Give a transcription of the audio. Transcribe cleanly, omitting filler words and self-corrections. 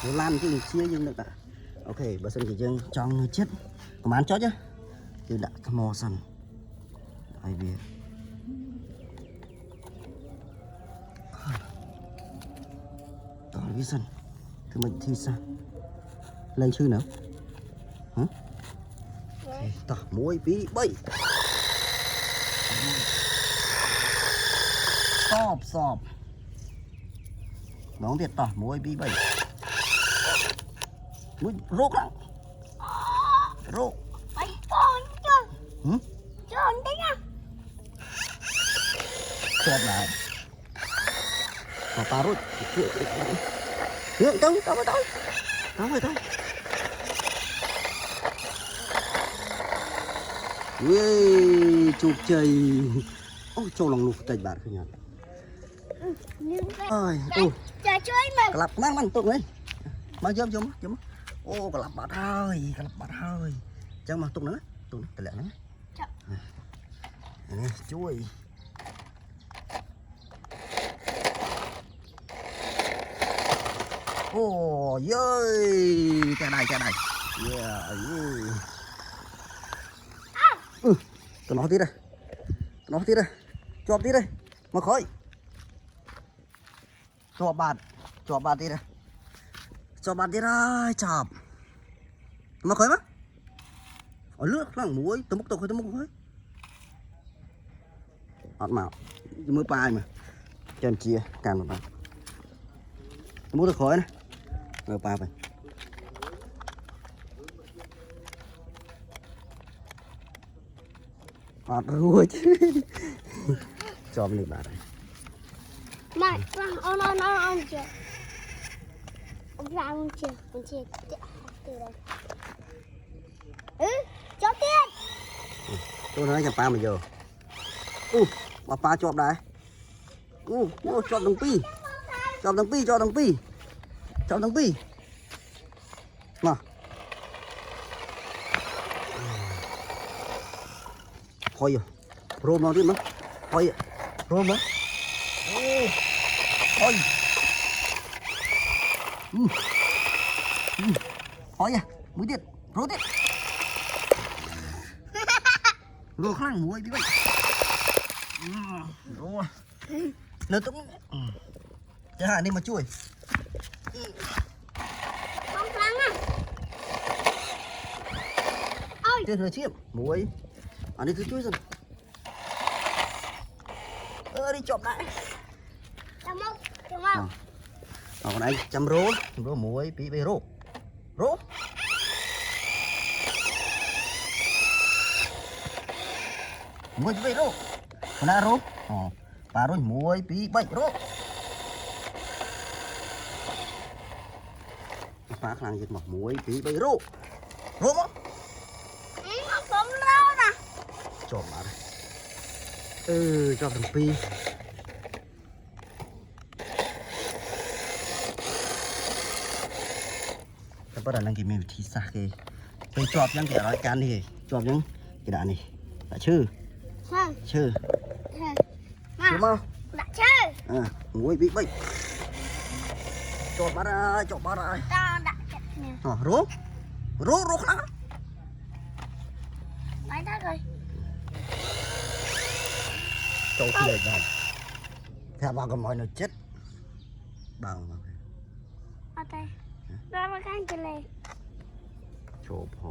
lan chứ chia nhưng được ạ. Ok bà sân chỉ dương trong chết có bán chót chứ chứ đã mò sân ai biết tỏ với sân thì mình thi sao lên chư nữa hả tỏ muối bí bay sọp đóng thiệt tỏ muối bí bay muối rốt lắm rốt Bánh con chứ. hử Tròn đấy nha. chọt lại ta rút hướng đâu thôi ui chụp chơi ôi châu lòng lục tay bạn không nhỉ ơi Chờ chơi mà. lặp mang tụng ấy mang chấm ô lặp bạn ơi chẳng mà tụng nữa tụng lẹ nữa này chui ô dơi cái này yeah tụi nó tí đây chọp tí đây mà khói chọp bạn tí đây chọp mà khói má ở nước lăng muối tôi múc khói ọt mạo mưa pai mà chân chia càng một bằng múc được khói này mưa pai vậy ọt ruồi chứ cho mình bạn này Mày, ông chưa. Ông làm ông chưa từ đây. Cho tiền. tôi nói cho pa mà giờ bà pa chọp đây chọp thằng pi mà thôi rồi rôm nó đi mà thôi rôm đó thôi thôi à mũi điện rốt điện rồi khăn muối đi vậy rồi nó cũng chẳng hạn đi mà chui Không khăn à. Ôi. trên hơi chiếm muối đi cứ chui dần đi chọp lại Chào mong. còn anh chăm rô muối bí bê rô muối bí bê rô còn đã rô bà rồi muối bí bê rô phá khăn dịch một muối bí bê rô mà Không cũng lâu nè. chọp lại đây cho thằng pi bắt đầu năng kì mình thì xa kì tôi chọp những cái loại can đi chọp những cái đạn này đã chưa chưa mau đã chơi muối bị bệnh chọp bắt ra ta đã nè rô khá lấy đó rồi châu thì để này theo bao con mồi nó chết bằng mà ở đây đó là cái gì này chộp hò